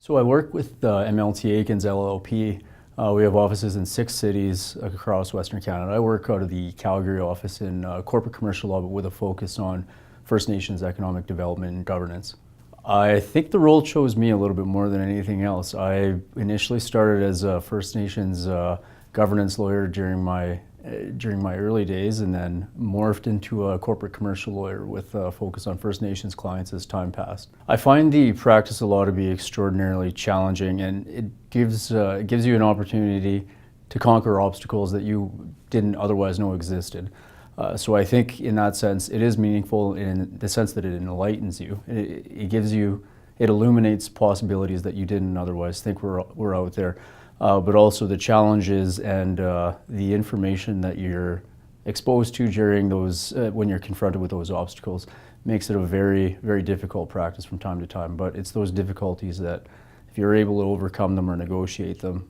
So I work with MLT, Aikins, LLP. We have offices in 6 cities across Western Canada. I work out of the Calgary office in corporate commercial law, but with a focus on First Nations economic development and governance. I think the role chose me a little bit more than anything else. I initially started as a First Nations governance lawyer during my early days, and then morphed into a corporate commercial lawyer with a focus on First Nations clients as time passed. I find the practice of law to be extraordinarily challenging, and it gives you an opportunity to conquer obstacles that you didn't otherwise know existed. So I think in that sense, it is meaningful in the sense that it enlightens you. It illuminates possibilities that you didn't otherwise think were out there. But also the challenges and the information that you're exposed to during those, when you're confronted with those obstacles, makes it a very, very difficult practice from time to time. But it's those difficulties that, if you're able to overcome them or negotiate them,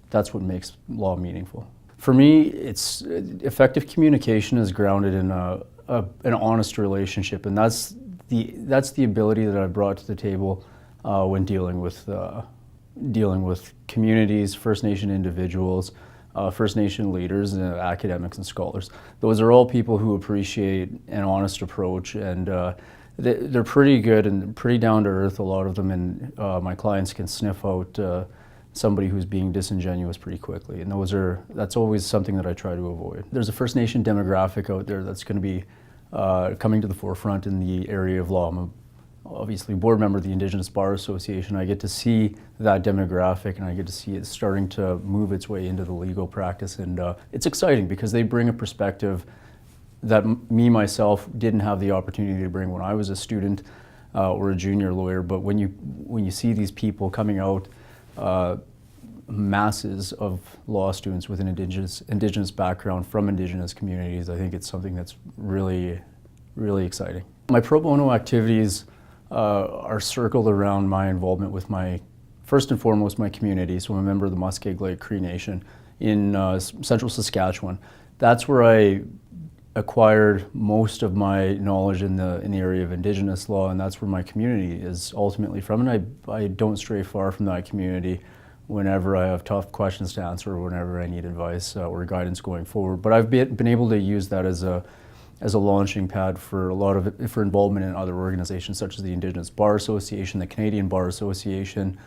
that's what makes law meaningful. For me, it's effective communication is grounded in an honest relationship, and that's the ability that I brought to the table when dealing with communities, First Nation individuals, First Nation leaders, academics and scholars. Those are all people who appreciate an honest approach, and they're pretty good and pretty down to earth, a lot of them, and my clients can sniff out somebody who's being disingenuous pretty quickly, and that's always something that I try to avoid. There's a First Nation demographic out there that's going to be coming to the forefront in the area of law. I'm obviously board member of the Indigenous Bar Association. I get to see that demographic, and I get to see it starting to move its way into the legal practice, and it's exciting because they bring a perspective that me myself didn't have the opportunity to bring when I was a student or a junior lawyer. But when you see these people coming out, masses of law students with an Indigenous background from Indigenous communities, I think it's something that's really, really exciting. My pro bono activities are circled around my involvement with first and foremost, my community. So I'm a member of the Muskeg Lake Cree Nation in central Saskatchewan. That's where I acquired most of my knowledge in the area of Indigenous law, and that's where my community is ultimately from. And I don't stray far from that community whenever I have tough questions to answer or whenever I need advice or guidance going forward. But I've been able to use that as a launching pad for for involvement in other organizations such as the Indigenous Bar Association, the Canadian Bar Association,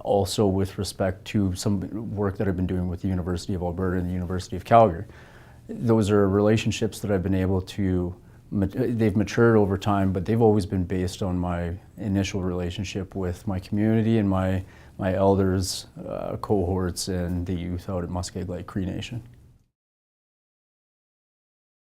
also with respect to some work that I've been doing with the University of Alberta and the University of Calgary. Those are relationships that I've been able to, they've matured over time, but they've always been based on my initial relationship with my community and my elders, cohorts, and the youth out at Muskeg Lake Cree Nation.